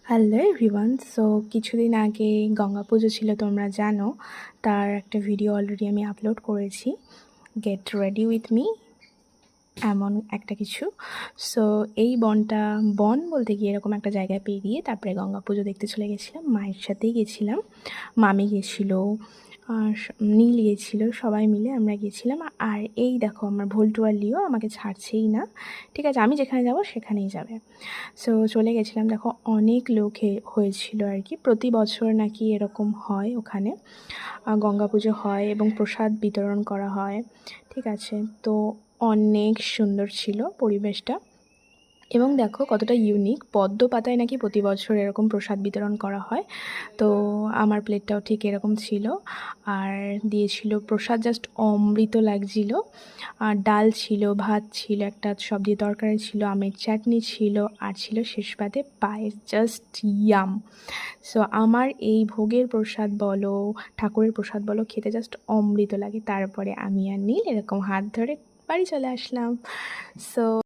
Hello everyone. So কিছুদিন আগে গঙ্গা পুজো ছিল, তোমরা জানো। তার একটা ভিডিও অলরেডি আমি আপলোড করেছি, গেট রেডি উইথ মি, এমন একটা কিছু। সো এই বন বলতে গিয়ে এরকম একটা জায়গায় পেরিয়ে তারপরে গঙ্গা পুজো দেখতে চলে গেছিলাম। মায়ের সাথেই গেছিলাম, মামি গেছিলো, আর নীল গেছিলো, সবাই মিলে আমরা গেছিলাম। আর এই দেখো আমার ভোল্টু আর লিও আমাকে ছাড়ছেই না। ঠিক আছে, আমি যেখানে যাব সেখানেই যাবে। সো চলে গেছিলাম। দেখো অনেক লোক হয়েছিল আর কি। প্রতি বছর নাকি এরকম হয়, ওখানে গঙ্গা পুজো হয় এবং প্রসাদ বিতরণ করা হয়। ঠিক আছে, তো অনেক সুন্দর ছিল পরিবেশটা। এবং দেখো কতটা ইউনিক, পদ্ম পাতায় নাকি প্রতি বছর এরকম প্রসাদ বিতরণ করা হয়। তো আমার প্লেটটাও ঠিক এরকম ছিল, আর দিয়েছিল প্রসাদ, জাস্ট অমৃত লাগছিল। আর ডাল ছিল, ভাত ছিল, একটা সবজি তরকারি ছিল, আমের চাটনি ছিল, আর ছিল শেষ পাতে পায়েস, জাস্ট ইয়াম। সো আমার এই ভোগের প্রসাদ বলো, ঠাকুরের প্রসাদ বলো, খেতে জাস্ট অমৃত লাগে। তারপরে আমি আর নীল এরকম হাত ধরে বাড়ি চলে আসলাম। সো